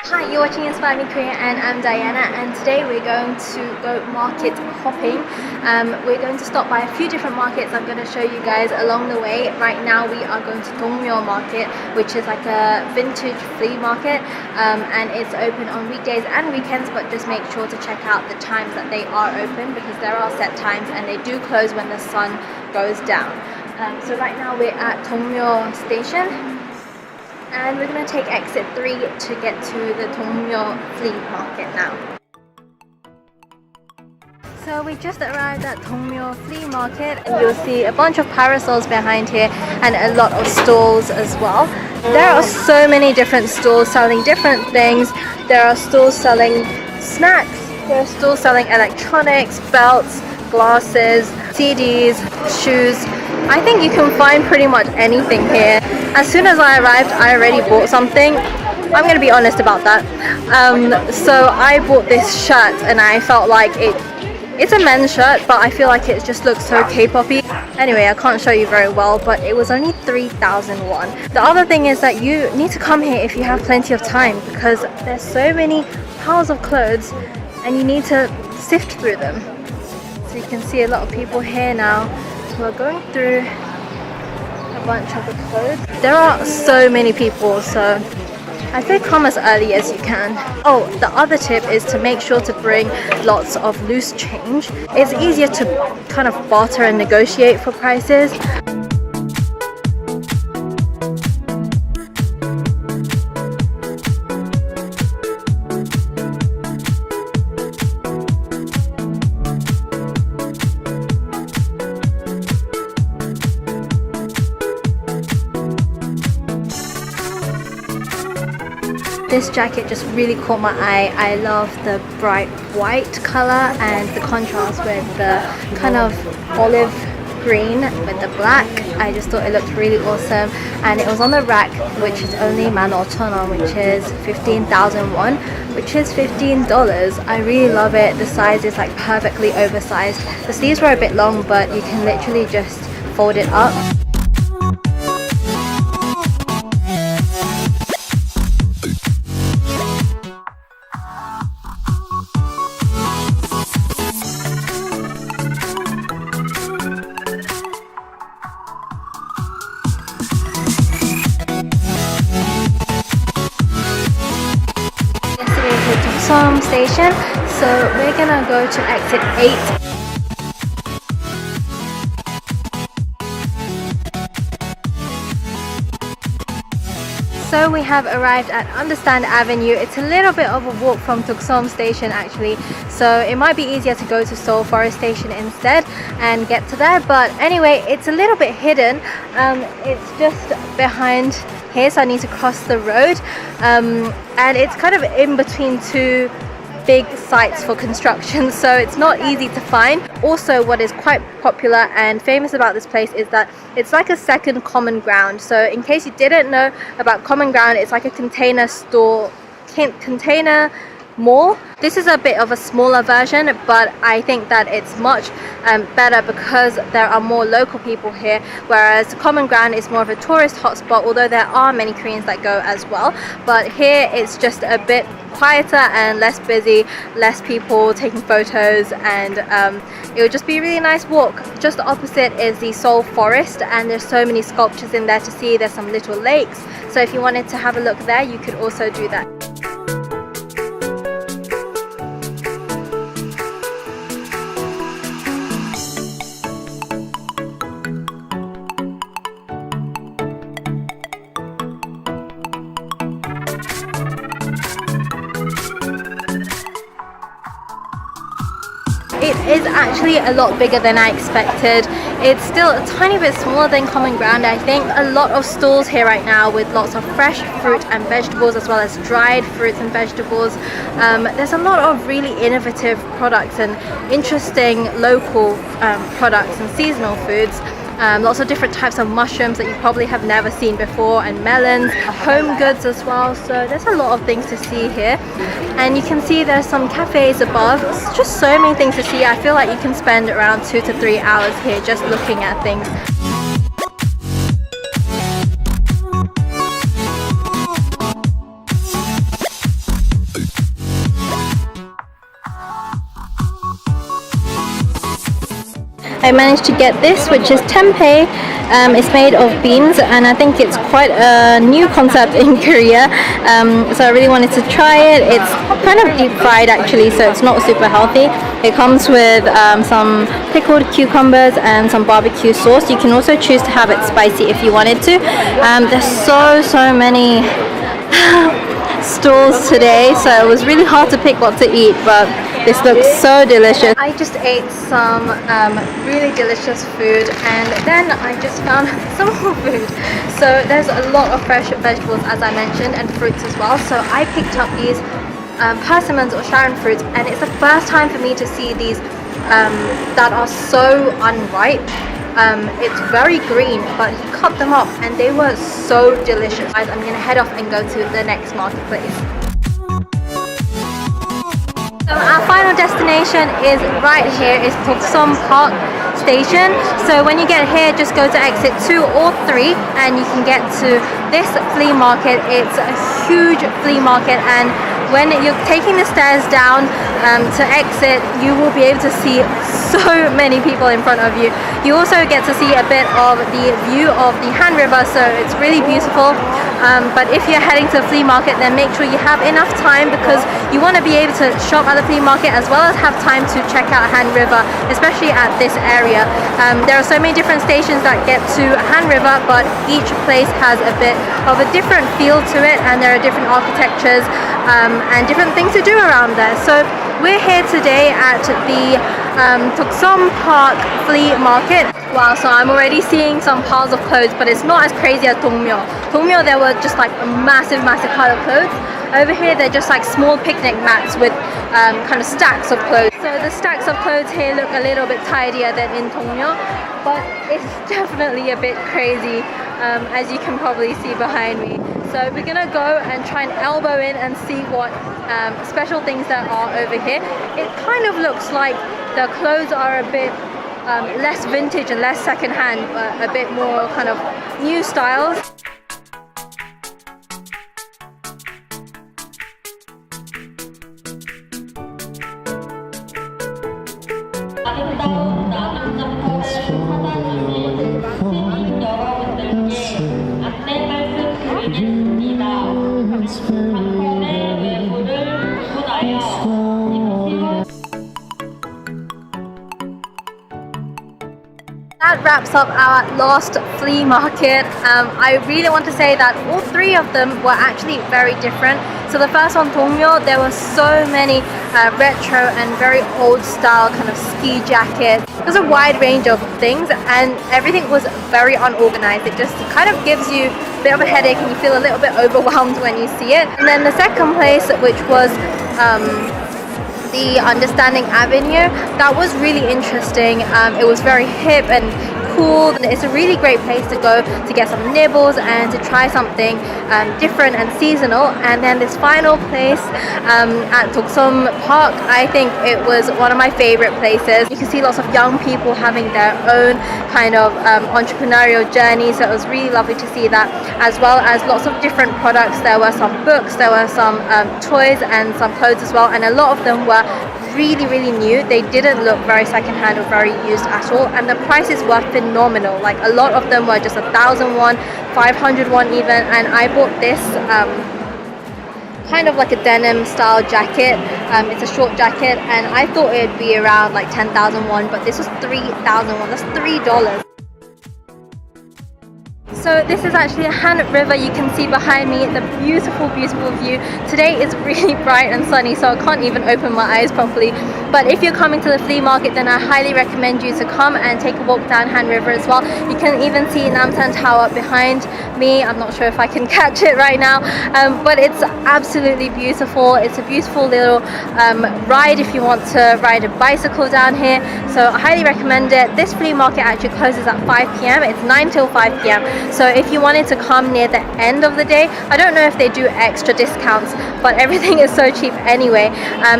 Hi, you're watching Inspire Me Korea and I'm Diana, and today we're going to go market hopping. We're going to stop by a few different markets. I'm going to show you guys along the way. Right now we are going to Dongmyo market, which is like a vintage flea market, and it's open on weekdays and weekends, but just make sure to check out the times that they are open because there are set times and they do close when the sun goes down. So right now we're at Dongmyo station. And we're going to take exit 3 to get to the Dongmyo Flea Market now. So we just arrived at Dongmyo Flea Market, and you'll see a bunch of parasols behind here and a lot of stalls as well. There are so many different stalls selling different things. There are stalls selling snacks, there are stalls selling electronics, belts, glasses, CDs, shoes. I think you can find pretty much anything here. As soon as I arrived, I already bought something. I'm going to be honest about that. So I bought this shirt and I felt like it's a men's shirt, but I feel like it just looks so K-poppy. Anyway, I can't show you very well, but it was only 3,000 won. The other thing is that you need to come here if you have plenty of time because there's so many piles of clothes and you need to sift through them. So you can see a lot of people here now who are going through a bunch of the clothes. There are so many people, so I say come as early as you can. Oh, the other tip is to make sure to bring lots of loose change. It's easier to kind of barter and negotiate for prices. This jacket just really caught my eye. I love the bright white color and the contrast with the kind of olive green with the black. I just thought it looked really awesome, and it was on the rack, which is only 15,000 won, which is 15,000 won, which is $15. I really love it. The size is like perfectly oversized. The sleeves were a bit long, but you can literally just fold it up. Ttukseom station, so we're gonna go to exit 8. So we have arrived at Understand Avenue. It's a little bit of a walk from Ttukseom station actually, so it might be easier to go to Seoul Forest station instead and get to there, but anyway, it's a little bit hidden. It's just behind here, so I need to cross the road, and it's kind of in between two big sites for construction, so it's not easy to find. Also, what is quite popular and famous about this place is that it's like a second common ground. So in case you didn't know about common ground, it's like a container store, container mall. This is a bit of a smaller version, but I think that it's much better because there are more local people here, whereas Common Ground is more of a tourist hotspot, although there are many Koreans that go as well. But here it's just a bit quieter and less busy, less people taking photos, and it would just be a really nice walk. Just opposite is the Seoul Forest, and there's so many sculptures in there to see. There's some little lakes, so if you wanted to have a look there, you could also do that. It is actually a lot bigger than I expected. It's still a tiny bit smaller than Common Ground, I think. A lot of stalls here right now with lots of fresh fruit and vegetables, as well as dried fruits and vegetables. There's a lot of really innovative products and interesting local products and seasonal foods. Lots of different types of mushrooms that you probably have never seen before, and melons, home goods as well. So there's a lot of things to see here, and you can see there's some cafes above. It's just so many things to see. I feel like you can spend around 2 to 3 hours here just looking at things. I managed to get this, which is tempeh. It's made of beans, and I think it's quite a new concept in Korea. So I really wanted to try it. It's kind of deep fried actually, so it's not super healthy. It comes with some pickled cucumbers and some barbecue sauce. You can also choose to have it spicy if you wanted to. There's so many stalls today, so it was really hard to pick what to eat, but this looks so delicious. I just ate some really delicious food, and then I just found some more food. So there's a lot of fresh vegetables, as I mentioned, and fruits as well. So I picked up these persimmons or Sharon fruits, and it's the first time for me to see these that are so unripe. It's very green, but he cut them up and they were so delicious. Guys, I'm gonna head off and go to the next marketplace. So our final destination is right here, is Ttukseom Park station. So when you get here, just go to exit 2 or 3 and you can get to this flea market. It's a huge flea market, and when you're taking the stairs down to exit, you will be able to see so many people in front of you. You also get to see a bit of the view of the Han River, so it's really beautiful. But if you're heading to the flea market, then make sure you have enough time, because you want to be able to shop at the flea market as well as have time to check out Han River, especially at this area. There are so many different stations that get to Han River, but each place has a bit of a different feel to it, and there are different architectures and different things to do around there. So we're here today at the Ttukseom Park flea market. Wow, so I'm already seeing some piles of clothes, but it's not as crazy as Dongmyo. Dongmyo, there were just like a massive pile of clothes. Over here, they're just like small picnic mats with kind of stacks of clothes. So the stacks of clothes here look a little bit tidier than in Dongmyo, but it's definitely a bit crazy, as you can probably see behind me. So we're gonna go and try and elbow in and see what special things there are over here. It kind of looks like the clothes are a bit less vintage and less secondhand, but a bit more kind of new styles. That wraps up our last flea market. I really want to say that all 3 of them were actually very different. So the first one, Dongmyo, there were so many retro and very old style kind of ski jackets. There's a wide range of things, and everything was very unorganized. It just kind of gives you a bit of a headache and you feel a little bit overwhelmed when you see it. And then the second place, which was the Understanding Avenue, that was really interesting. It was very hip and cool, and it's a really great place to go to get some nibbles and to try something different and seasonal. And then this final place at Ttukseom Park, I think it was one of my favorite places. You can see lots of young people having their own kind of entrepreneurial journey, so it was really lovely to see that, as well as lots of different products. There were some books, there were some toys and some clothes as well, and a lot of them were really new. They didn't look very secondhand or very used at all, and the prices were phenomenal. Like a lot of them were just 1,000 won, 500 won even, and I bought this kind of like a denim style jacket. It's a short jacket, and I thought it'd be around like 10,000 won, but this was 3,000 won. That's $3. So this is actually a Han River. You can see behind me the beautiful view. Today is really bright and sunny, so I can't even open my eyes properly. But if you're coming to the flea market, then I highly recommend you to come and take a walk down Han River as well. You can even see Namsan Tower behind me. I'm not sure if I can catch it right now, but it's absolutely beautiful. It's a beautiful little ride if you want to ride a bicycle down here. So I highly recommend it. This flea market actually closes at 5 p.m. It's 9 till 5 p.m. So if you wanted to come near the end of the day, I don't know if they do extra discounts, but everything is so cheap anyway.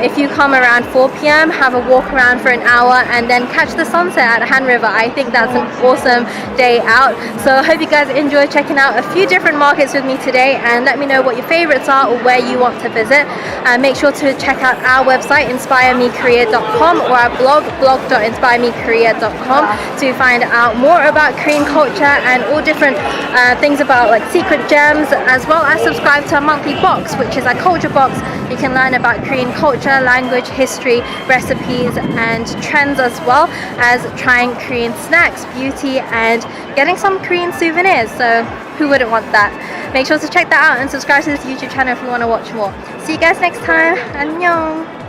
If you come around 4 p.m, have a walk around for an hour and then catch the sunset at Han River, I think that's an awesome day out. So I hope you guys enjoy checking out a few different markets with me today, and let me know what your favorites are or where you want to visit. Make sure to check out our website inspiremekorea.com or our blog.inspiremekorea.com to find out more about Korean culture and all different things about like secret gems, as well as subscribe to our monthly box, which is our culture box. You can learn about Korean culture, language, history, recipes and trends, as well as trying Korean snacks, beauty and getting some Korean souvenirs. So who wouldn't want that? Make sure to check that out and subscribe to this YouTube channel if you want to watch more. See you guys next time. Annyeong!